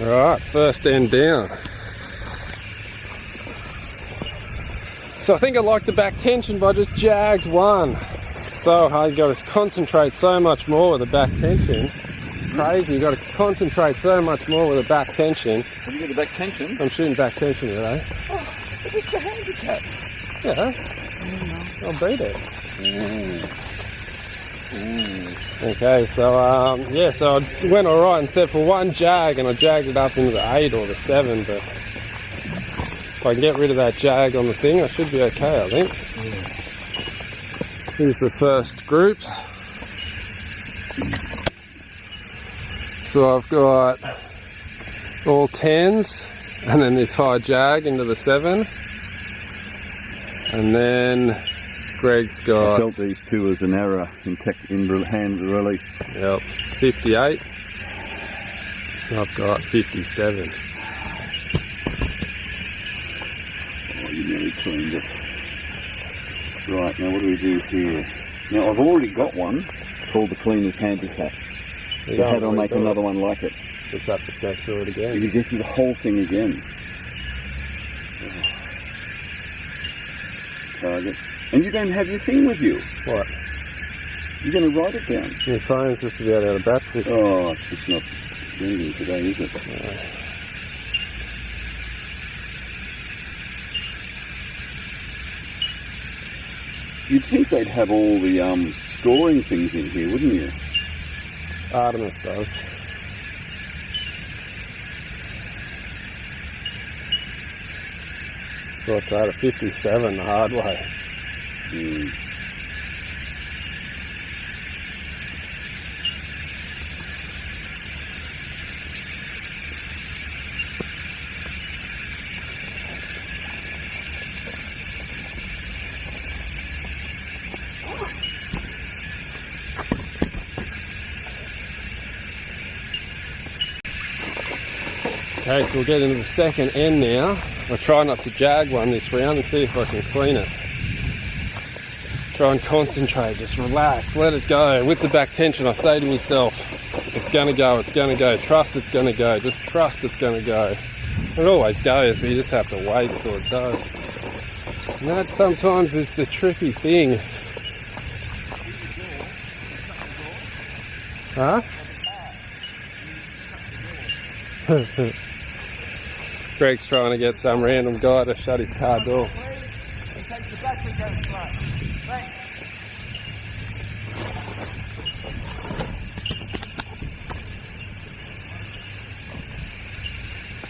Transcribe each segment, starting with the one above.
Alright, first end down. So I think I like the back tension, but I just jagged one. So hard, you got to concentrate so much more with the back tension. Crazy, you got to concentrate so much more with the back tension. Have you got the back tension? I'm shooting back tension today. Oh, but it's the handicap. Yeah, I'll beat it. Okay, so yeah, so I went alright and set for one jag, and I jagged it up into the 8 or the 7, but if I can get rid of that jag on the thing, I should be okay, I think. Here's the first groups. So I've got all 10s, and then this high jag into the 7, and then Greg's got... I felt these two as an error in hand release. Yep, 58. I've got 57. Oh, you nearly cleaned it. Right, now what do we do here? Now I've already got one called the cleaner's handicap. So how do I make another one like it? Just have to go through it again. You get through the whole thing again. Target. And you don't have your thing with you. What? You're going to write it down. Your phone's just about out of battery. Oh, it's just not ringing today, is it? No. You'd think they'd have all the scoring things in here, wouldn't you? Artemis does. So it's out of 57 the hard way. Okay, so we'll get into the second end now. I'll try not to jag one this round and see if I can clean it. Try and concentrate, just relax, let it go. With the back tension, I say to myself, it's gonna go, it's gonna go. Trust it's gonna go, just trust it's gonna go. It always goes, but you just have to wait till it does. And that sometimes is the tricky thing. Huh? Greg's trying to get some random guy to shut his car door.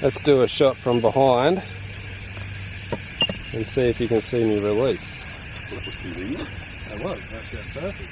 Let's do a shot from behind and see if you can see me release. That was convenient. That was, that's perfect.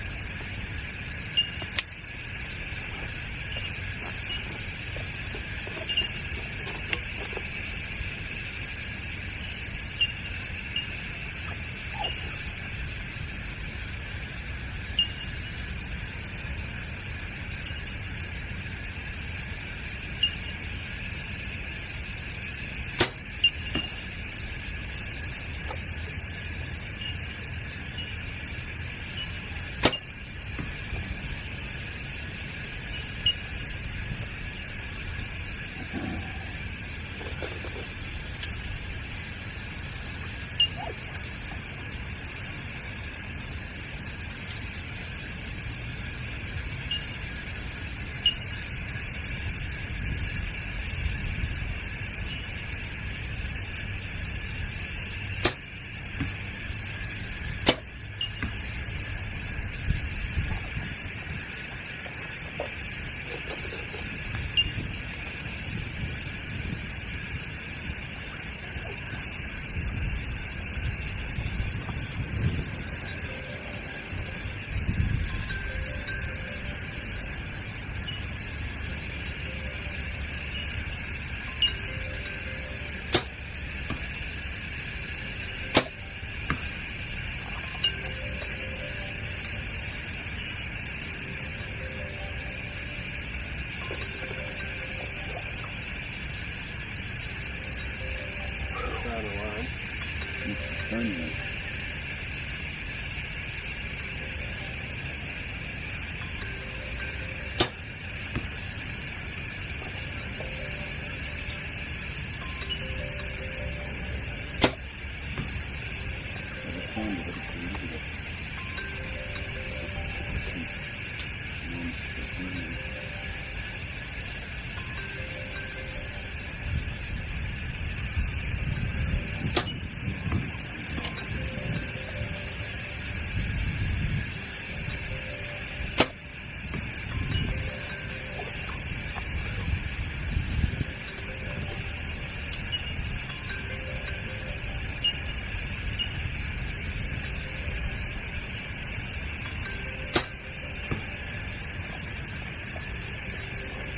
sound of it.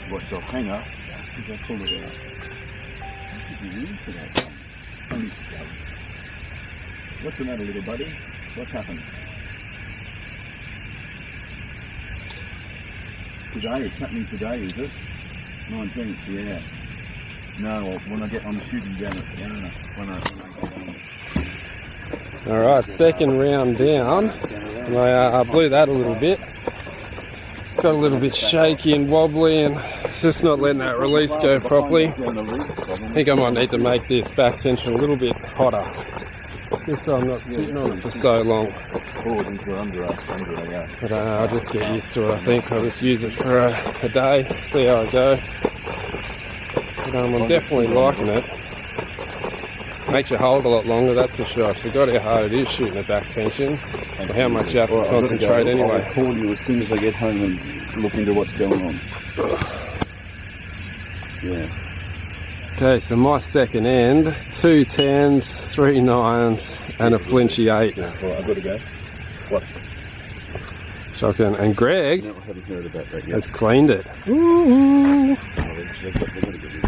What's your hanger? Because I pulled it out. I should be into that one. Honey stuff. What's the matter, little buddy? What's happened? Today, it's happening today, is it? 19th, yeah. No, when I get on the shooting down at Diana, when I go down. Alright, second round down. I blew that a little bit. Got a little bit shaky and wobbly and just not letting that release go properly. I think I might need to make this back tension a little bit hotter. Just so I'm not sitting on it for so long. But I'll just get used to it, I think. I'll just use it for a day, see how I go. But I'm definitely liking it. Makes you hold a lot longer, that's for sure. I forgot how hard it is shooting the back tension, or how much you have to concentrate anyway. I'll call you as soon as I get home and look into what's going on. Yeah. Okay, so my second end, 2 10s, 3 9s, and a flinchy 8. Alright, I've got to go. What? Shotgun. And Greg No, I haven't heard about that yet. has cleaned it. Oh, they've got to get it.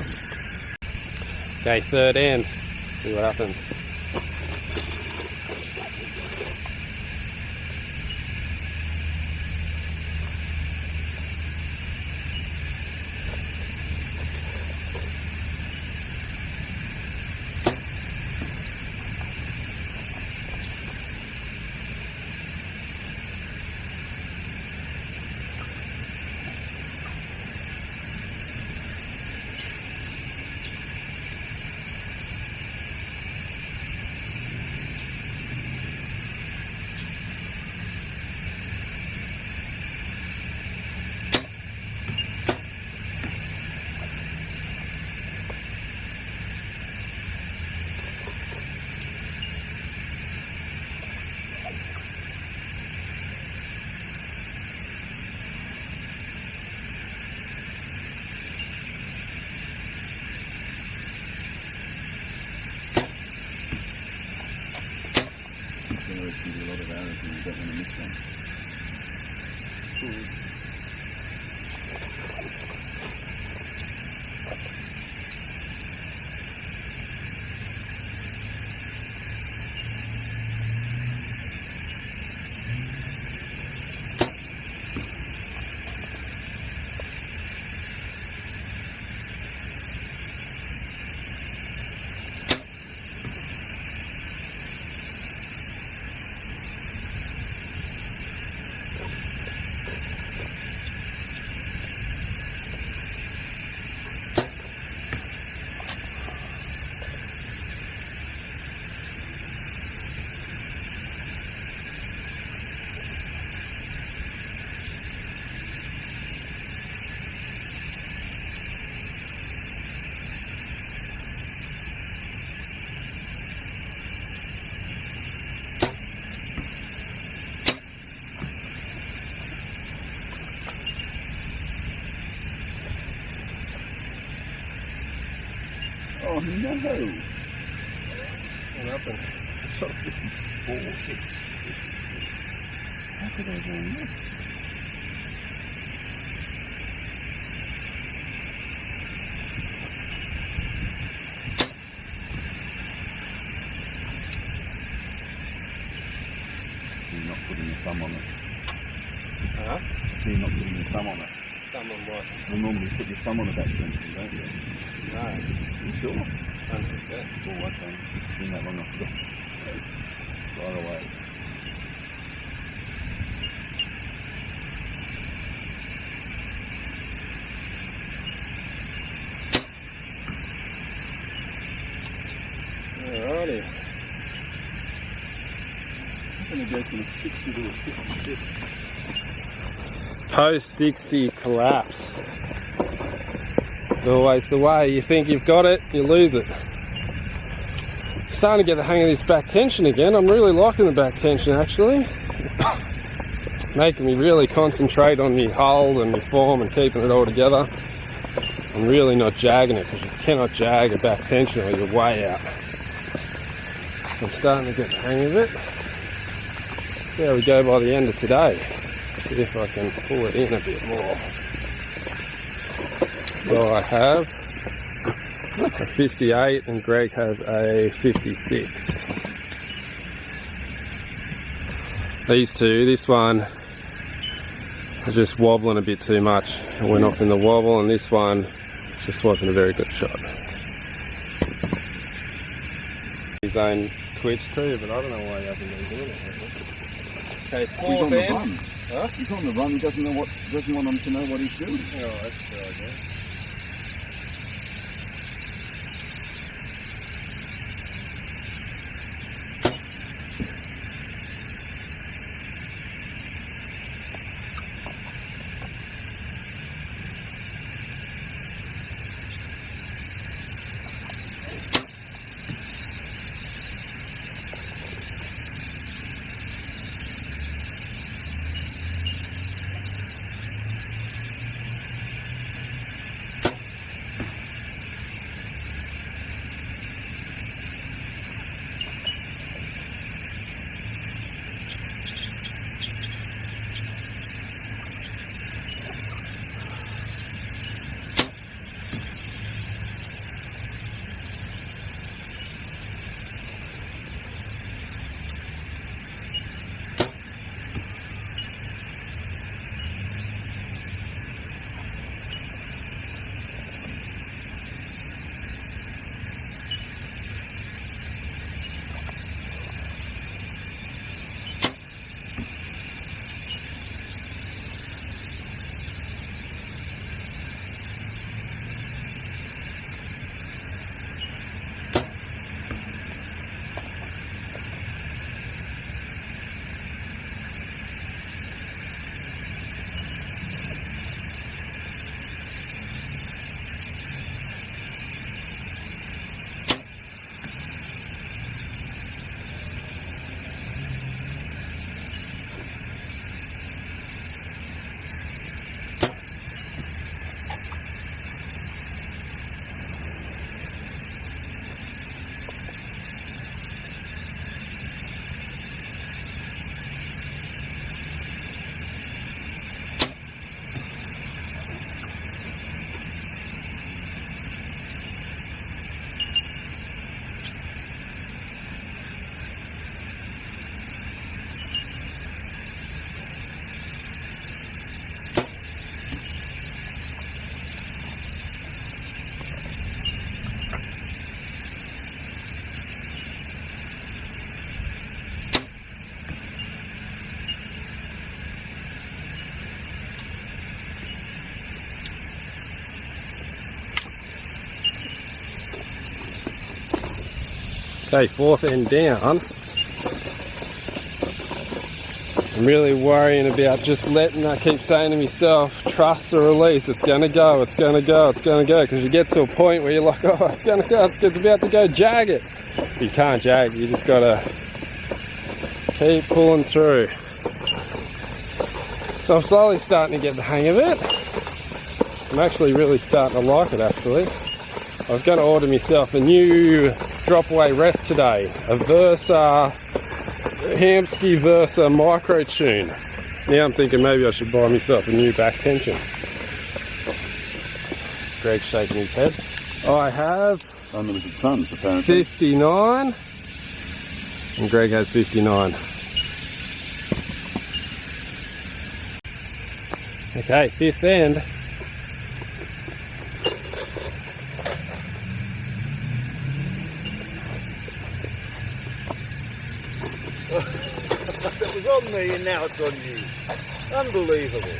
Okay, third end. See what happens. Oh no! What happened? How could I go on this? You're not putting your thumb on it. Huh? You're not putting your thumb on it. Thumb on what? You normally put your thumb on the back tension, don't you? No. You sure? 100%. Oh, okay. It's been that long, I forgot. Right away. Alrighty. going to go from a 60 to a 56. Post 60 collapse. It's always the way. You think you've got it, you lose it. Starting to get the hang of this back tension again. I'm really liking the back tension actually. Making me really concentrate on my hold and my form and keeping it all together. I'm really not jagging it because you cannot jag a back tension or you're way out. I'm starting to get the hang of it. See how we go by the end of today. See if I can pull it in a bit more. So I have a 58 and Greg has a 56. These two, this one are just wobbling a bit too much. I went off in the wobble, and this one just wasn't a very good shot. His own twitch too, but I don't know why he hasn't been doing it. Okay, He's on the run. Huh? He's on the run. He doesn't want them to know what he's doing. Oh, that's true, I guess. Okay, fourth end down. I'm really worrying about just letting, I keep saying to myself, trust the release, it's going to go, it's going to go, it's going to go, because you get to a point where you're like, oh, it's going to go, it's about to go, jag it. You can't jag, you just got to keep pulling through. So I'm slowly starting to get the hang of it. I'm actually really starting to like it actually. I was going to order myself a new drop away rest today, a Versa, Hamsky Versa micro tune. Now I'm thinking maybe I should buy myself a new back tension. Greg's shaking his head. I have unlimited tons apparently. 59 and Greg has 59. Okay, fifth end. That was on me and now it's on you. Unbelievable.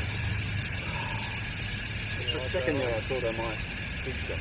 For a second there I thought I might fix it.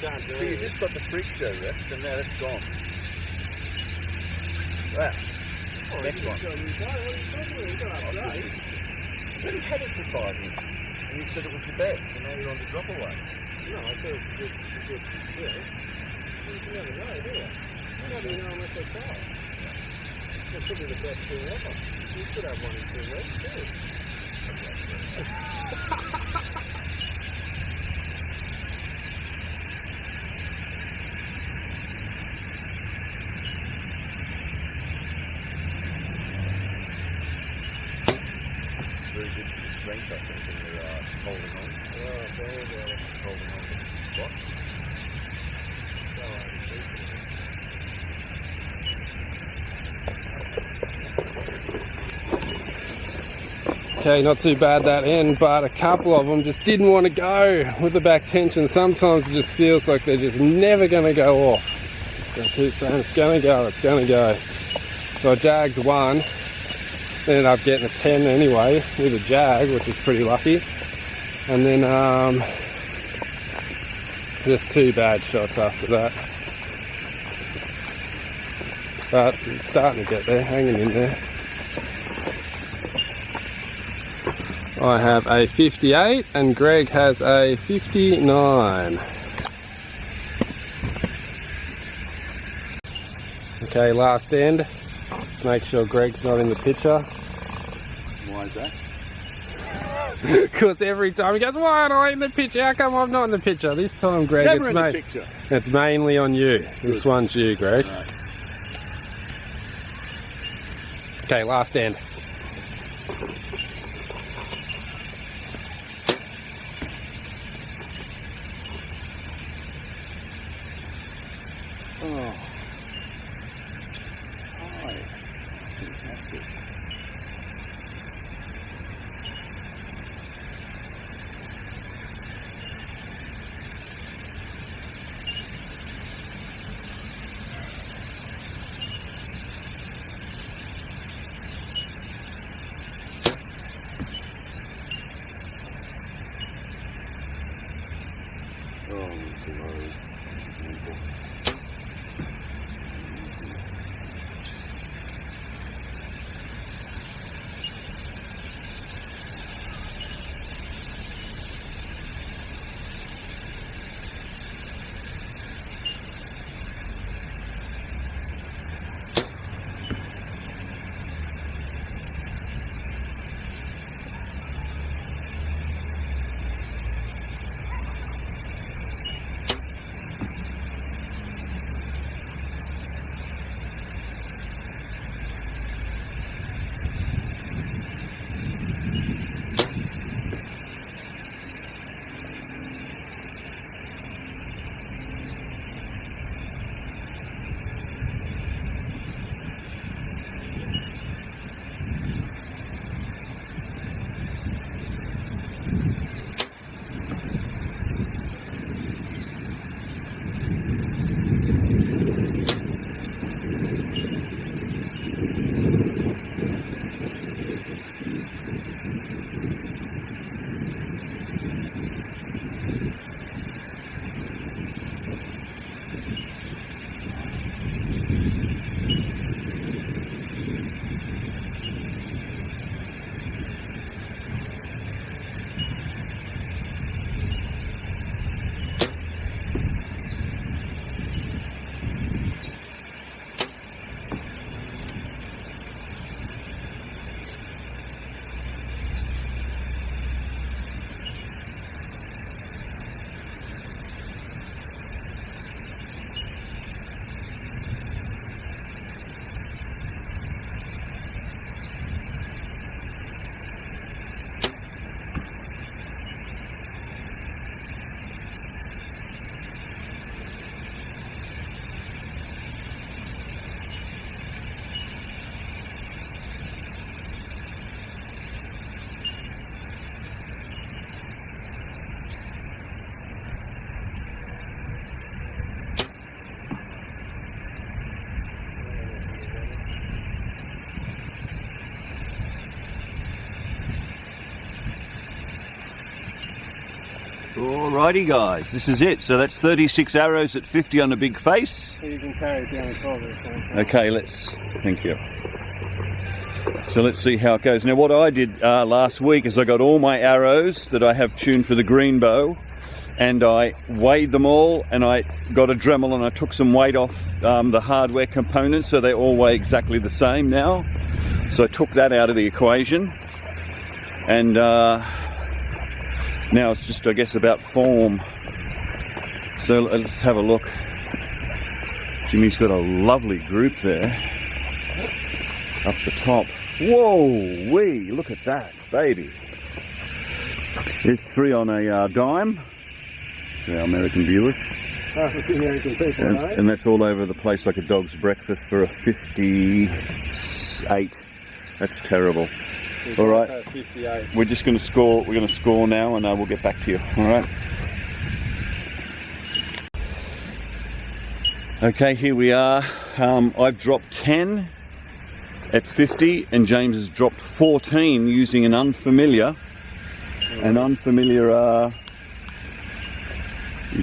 So you just got the freak show rest, and now that's gone. Wow. Next one. But you had it for 5 minutes, and you said it was the best, and now you're on the drop away. No, I said it was good. Yeah. You can never know, do you? You never know unless they try. It could be the best thing ever. You could have one in 2 weeks too. Very good for the strength, I think, when you're holding on. Holding on to the spot. Okay, not too bad that end, but a couple of them just didn't want to go with the back tension. Sometimes it just feels like they're just never going to go off. Just going to keep saying it's going to go, it's going to go. So I jagged one, ended up getting a 10 anyway with a jag, which is pretty lucky. And then just 2 bad shots after that. But it's starting to get there, hanging in there. I have a 58 and Greg has a 59. Okay, last end. Make sure Greg's not in the picture. Why is that? Because every time he goes, why am I in the picture? How come I'm not in the picture? This time, Greg, Never in the picture. It's mainly on you. This one's you, Greg. Right. Okay, last end. Oh. Hi. Fantastic. Oh, it's low. Alrighty guys, this is it. So that's 36 arrows at 50 on a big face. You can carry it down the top. Okay, thank you. So let's see how it goes. Now what I did last week is I got all my arrows that I have tuned for the green bow, and I weighed them all, and I got a Dremel and I took some weight off the hardware components, so they all weigh exactly the same now. So I took that out of the equation, and now it's just, I guess, about form. So let's have a look. Jimmy's got a lovely group there up the top. Whoa, wee, look at that, baby. There's 3 on a dime. Our American viewers. The American people, and that's all over the place like a dog's breakfast for a 58. That's terrible. All right, 58. we're just going to score. We're going to score now, and we'll get back to you. All right. Okay, here we are. I've dropped 10 at 50, and James has dropped 14 using an unfamiliar.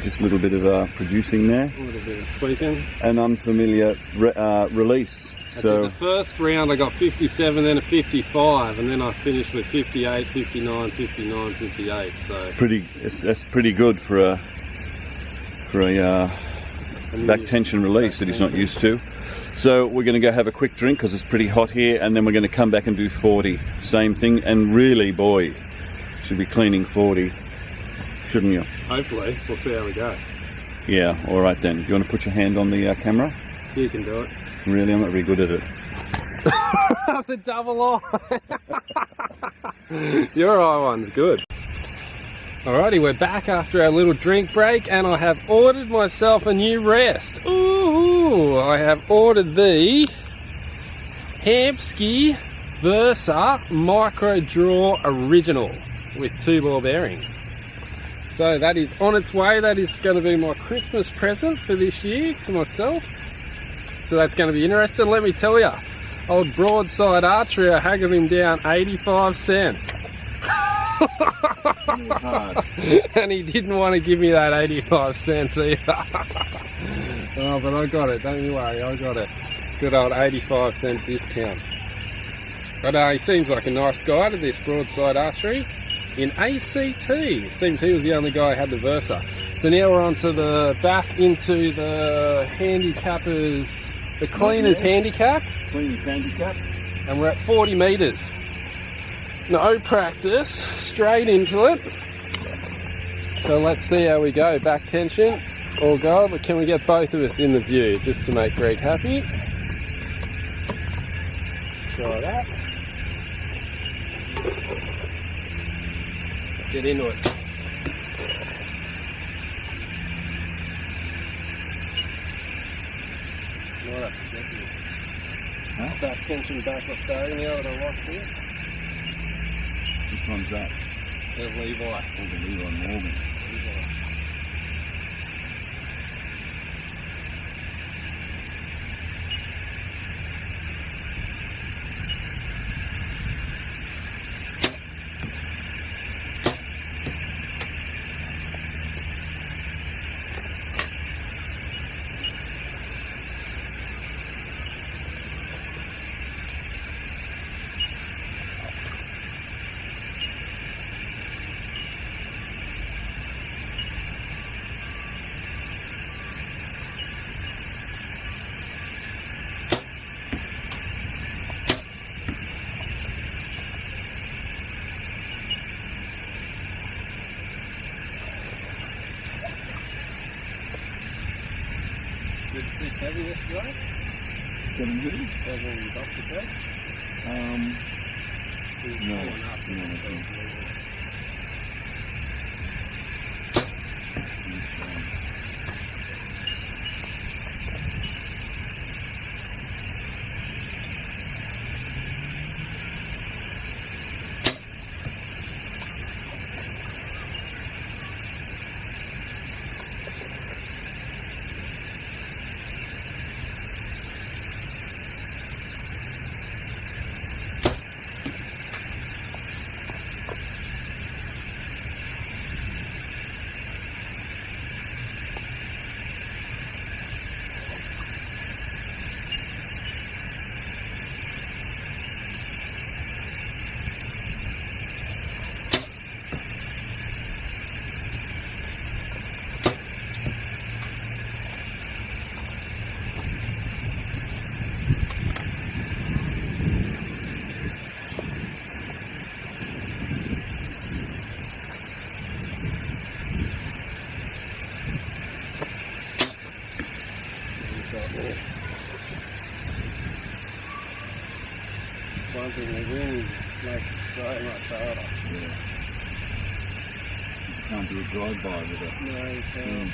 Just a little bit of producing there. A little bit of tweaking. An unfamiliar release. So the first round I got 57, then a 55, and then I finished with 58, 59, 59, 58. So that's pretty good for a back tension release that he's not used to. So we're going to go have a quick drink because it's pretty hot here, and then we're going to come back and do 40. Same thing, and really, boy, should be cleaning 40, shouldn't you? Hopefully, we'll see how we go. Yeah. All right then. Do you want to put your hand on the camera? You can do it. Really, I'm not very good at it. The double eye. Your eye one's good. Alrighty, we're back after our little drink break, and I have ordered myself a new rest. Ooh, I have ordered the F.A.C.T Versa Micro Draw Original with 2 ball bearings. So that is on its way. That is going to be my Christmas present for this year to myself. So that's going to be interesting. Let me tell you, old Broadside Archery, I haggled him down 85 cents. And he didn't want to give me that 85 cents either. Oh, but I got it, don't you worry, I got it. Good old 85 cent discount. But he seems like a nice guy to this Broadside Archery in ACT. Seemed he was the only guy who had the Versa. So now we're on to back into the handicappers, the cleaner's handicap. Cleaner's handicap. And we're at 40 metres. No practice, straight into it. So let's see how we go. Back tension, all go, but can we get both of us in the view just to make Greg happy? Try that. Get into it. Back tension, back off going now that I locked here. Which one's that? There's Levi. Oh, the Levi Morgan. Heavy yesterday? 7 heavy? 7 bucks a set? No. much harder. Yeah. You can't do a drive-by with it. No, you can't.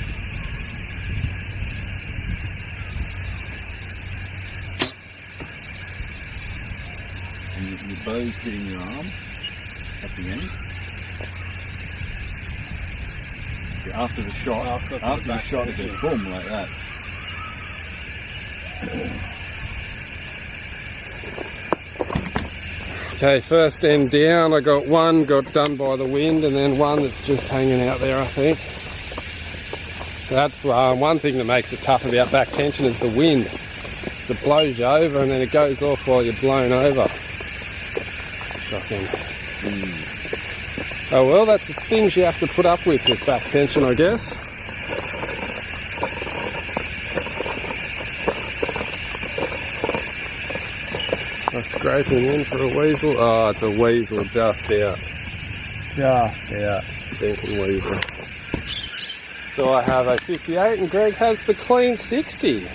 And your bow's hitting your arm at the end. Yeah, after the shot, after the shot it goes boom like that. Okay, first end down. I got one got done by the wind, and then one that's just hanging out there, I think. That's one thing that makes it tough about back tension is the wind. It blows you over and then it goes off while you're blown over. Shocking. Oh well, that's the things you have to put up with back tension, I guess. I'm scraping in for a weasel. Oh, it's a weasel just out. Just out. Stinking weasel. So I have a 58 and Greg has the clean 60.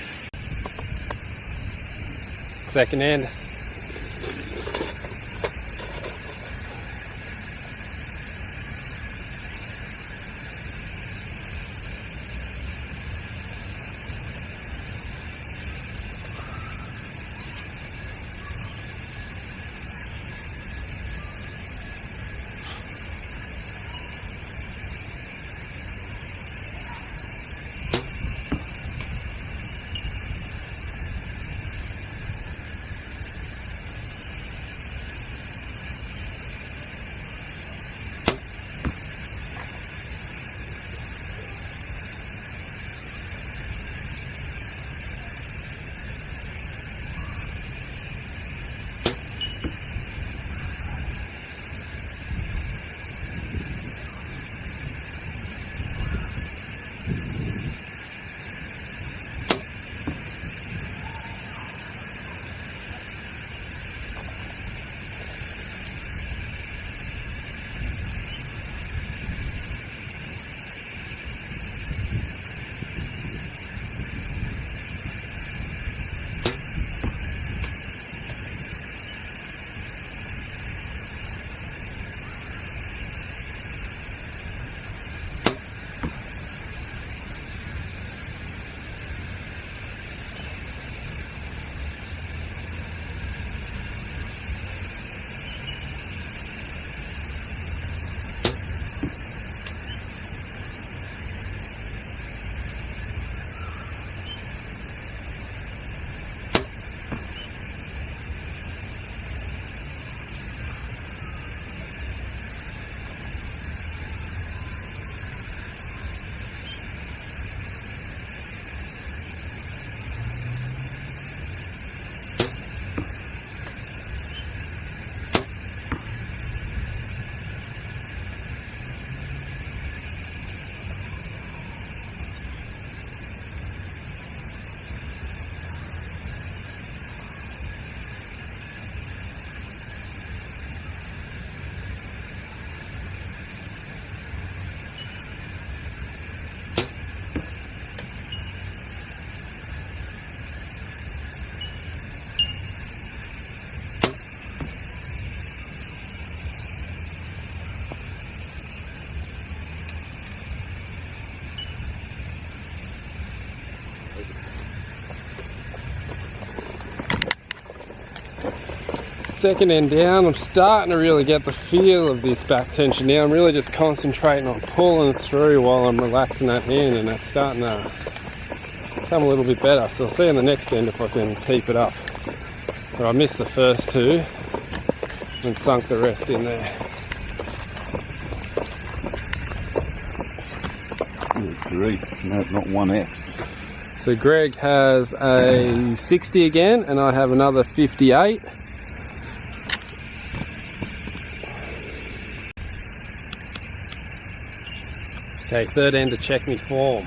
Second end. Second end down, I'm starting to really get the feel of this back tension now. I'm really just concentrating on pulling it through while I'm relaxing that hand, and that's starting to come a little bit better. So I'll see in the next end if I can keep it up. But I missed the first two and sunk the rest in there. Good grief, no, not 1x. So Greg has a 60 again, and I have another 58. Okay, third end to check me form.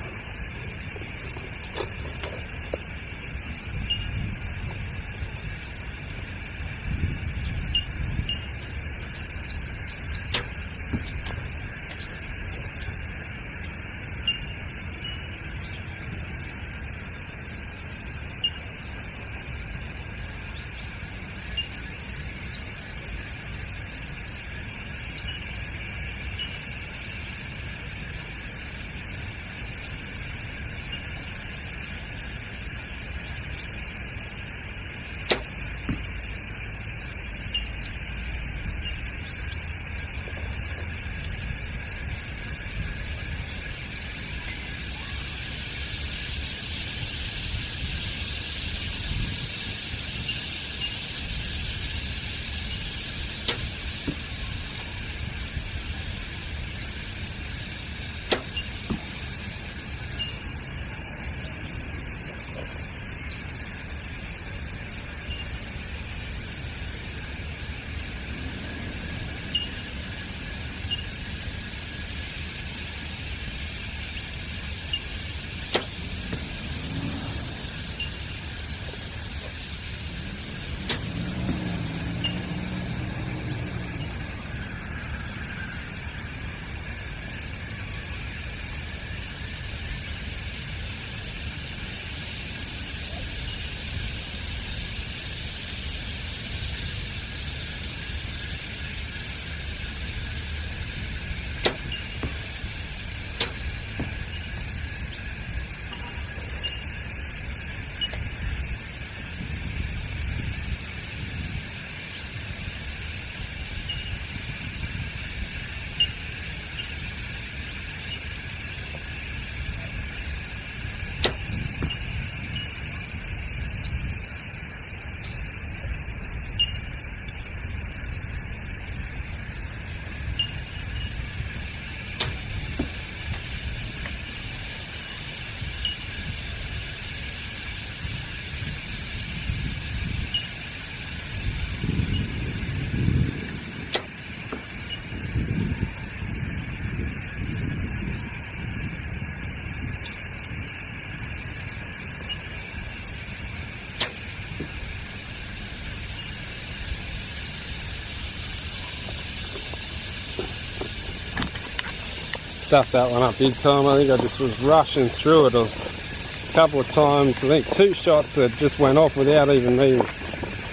stuffed that one up big time. I think I just was rushing through it. It was a couple of times, I think 2 shots that just went off without even me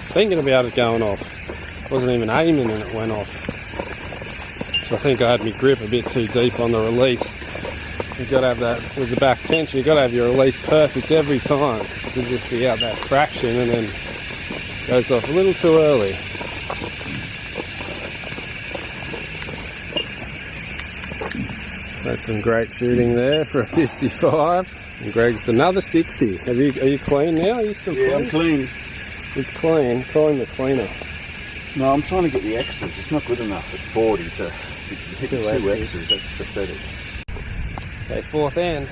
thinking about it going off. Wasn't even aiming and it went off. So I think I had my grip a bit too deep on the release. You've got to have that, with the back tension, you've got to have your release perfect every time. It could just be out that fraction and then goes off a little too early. That's some great shooting there for a 55. And Greg's another 60. Are you clean now? Are you still clean? Yeah, I'm clean. He's clean. Calling the cleaner. No, I'm trying to get the extras. It's not good enough at 40 to hit 2 extras. That's pathetic. Okay, 4th end.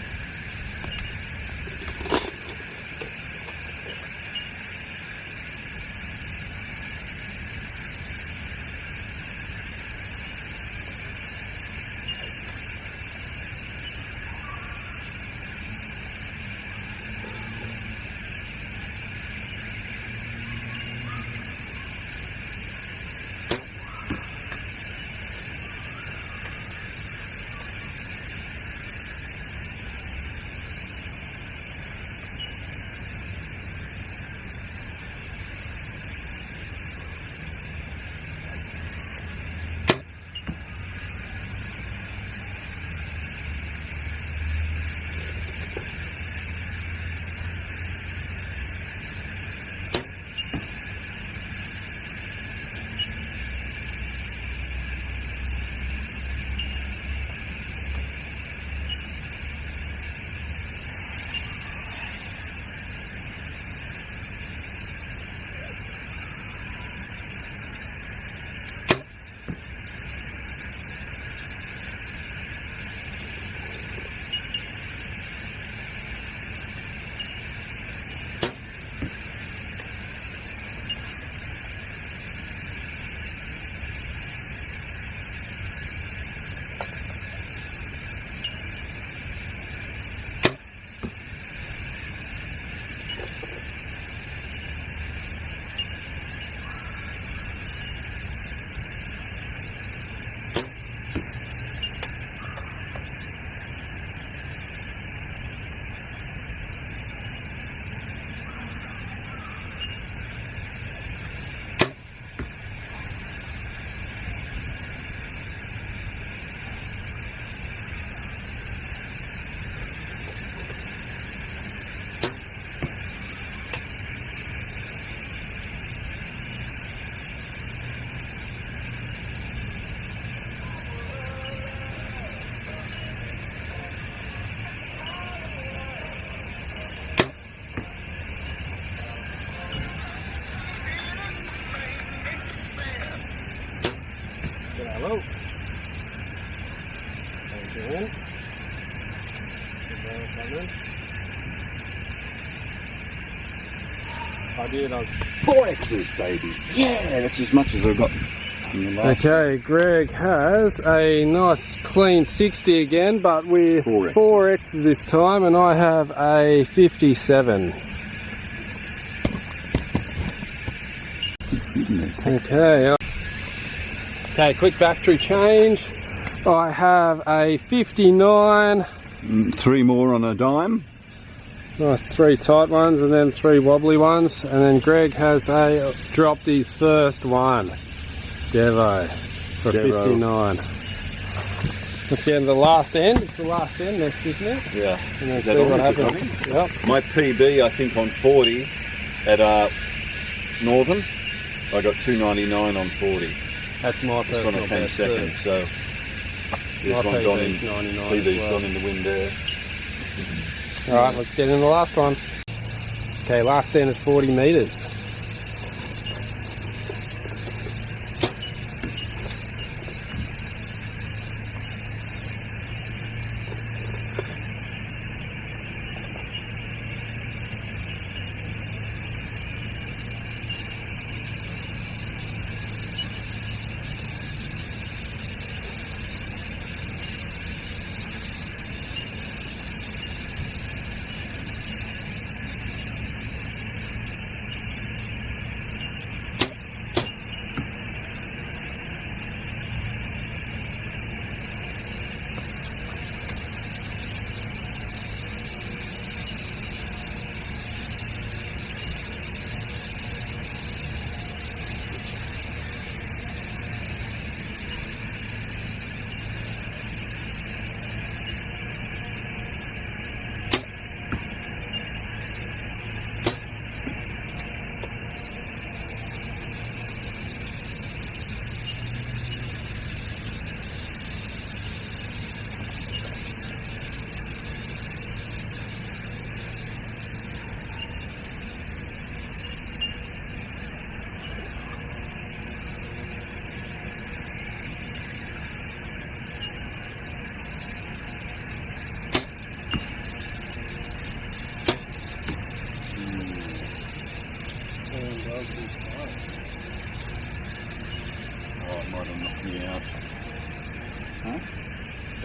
Hello. How you doing? I did. 4 X's, baby. Yeah, that's as much as I got in the last. Okay, Greg has a nice clean 60 again, but with 4 X's this time, and I have a 57. Okay, quick battery change. I have a 59. 3 more on a dime. Nice 3 tight ones and then 3 wobbly ones. And then Greg has dropped his first one. Devo for 59. Let's get into the last end. It's the last end next, isn't it? Yeah. And then see what happens. Yep. My PB, I think, on 40 at Northern, I got 299 on 40. That's my personal best. 10 best seconds, too. so this one's gone in, 99 PB's well. gone in the wind there. Alright, let's get into the last one. Okay, last end is 40 metres.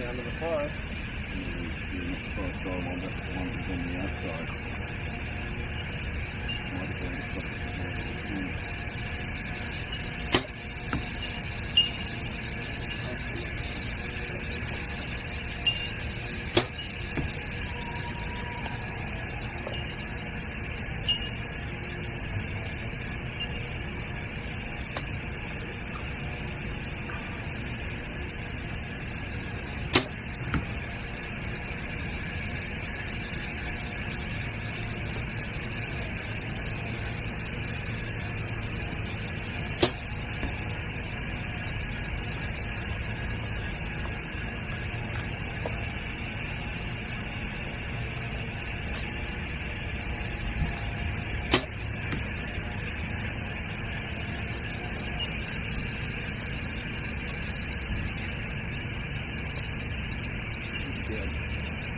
down to the price. Not the price style one, but the one that's on the outside. Might have been the top of the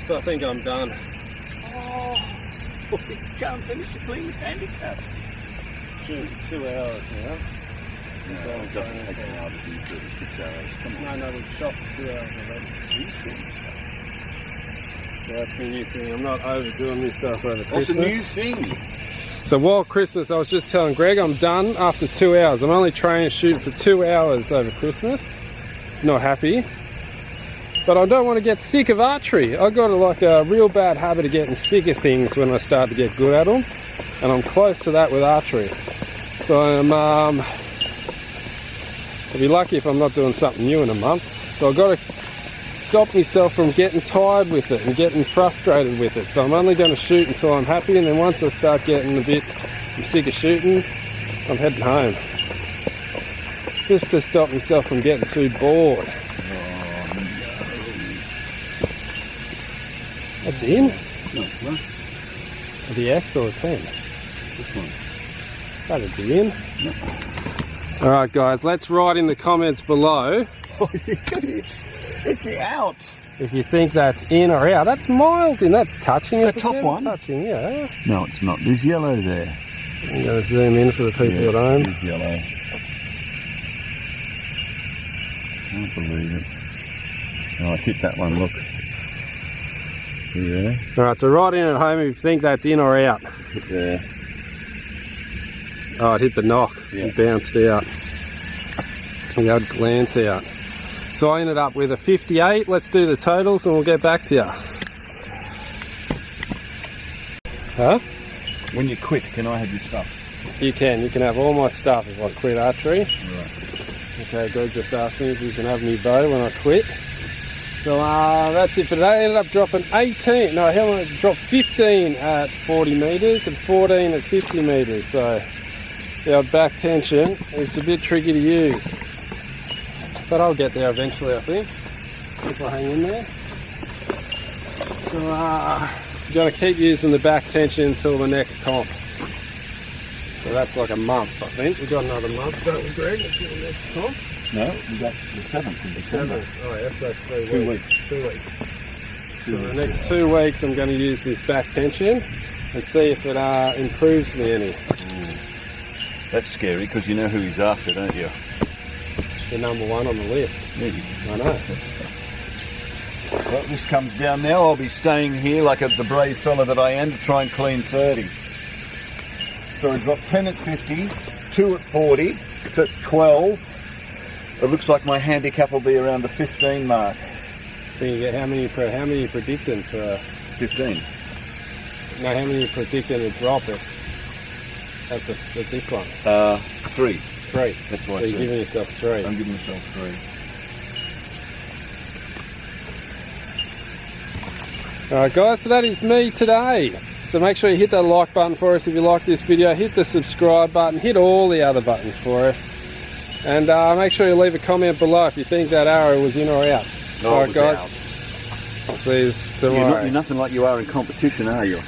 So I think I'm done. Oh, you can't finish the clean with handicap. 2 hours now. No, it doesn't take an hour to do 36 hours. Come on. No, we've shot for 2 hours already. So that's the new thing. I'm not overdoing this stuff over Christmas. What's a new thing? So while Christmas, I was just telling Greg I'm done after 2 hours. I'm only training shooting for 2 hours over Christmas. He's not happy. But I don't want to get sick of archery. I've got a real bad habit of getting sick of things when I start to get good at them. And I'm close to that with archery. So I'll be lucky if I'm not doing something new in a month. So I've got to stop myself from getting tired with it and getting frustrated with it. So I'm only going to shoot until I'm happy, and then once I start getting I'm sick of shooting, I'm heading home. Just to stop myself from getting too bored. A din? No, no. The X or a 10? This one. Is that a din? No. Alright guys, let's write in the comments below Oh, it's out. if you think that's in or out. That's miles in, that's touching. The top one? Touching, yeah. No, it's not. There's yellow there. I'm going to zoom in for the people at home. There's yellow. Can't believe it. Oh, I hit that one, look. Yeah. Alright, so write in at home if you think that's in or out. Hit there. Oh, it hit the knock. Yeah. It bounced out. The old glance out. So I ended up with a 58. Let's do the totals and we'll get back to you. Huh? When you quit, can I have your stuff? You can have all my stuff if I quit archery. Right. Okay, Greg just asked me if you can have me bow when I quit. So that's it for today. I ended up dropping 18. No, hell, I dropped 15 at 40 metres and 14 at 50 metres. So our back tension is a bit tricky to use. But I'll get there eventually, I think, if I hang in there. So you've got to keep using the back tension until the next comp. So that's like a month, I think. We've got another month, don't we, Greg, until the next comp? No, we got the 7th of December. Oh, yeah, that's 3 weeks. 2 weeks. 2 weeks. So the next 2 weeks I'm going to use this back tension and see if it improves me any. That's scary because you know who he's after, don't you? The number one on the list. Maybe. I know. Well, this comes down now. I'll be staying here like the brave fella that I am to try and clean 30. So I dropped 10 at 50, 2 at 40, so that's 12. It looks like my handicap will be around the 15 mark. So you get how many you predicting for? 15. No, how many you predicting to drop it at this one? 3. 3. That's So what I you're said. giving yourself 3. I'm giving myself 3. Alright guys, so that is me today. So make sure you hit that like button for us if you like this video, hit the subscribe button, hit all the other buttons for us. And make sure you leave a comment below if you think that arrow was in or out. No, Alright guys, out. I'll see you tomorrow. You're nothing like you are in competition, are you?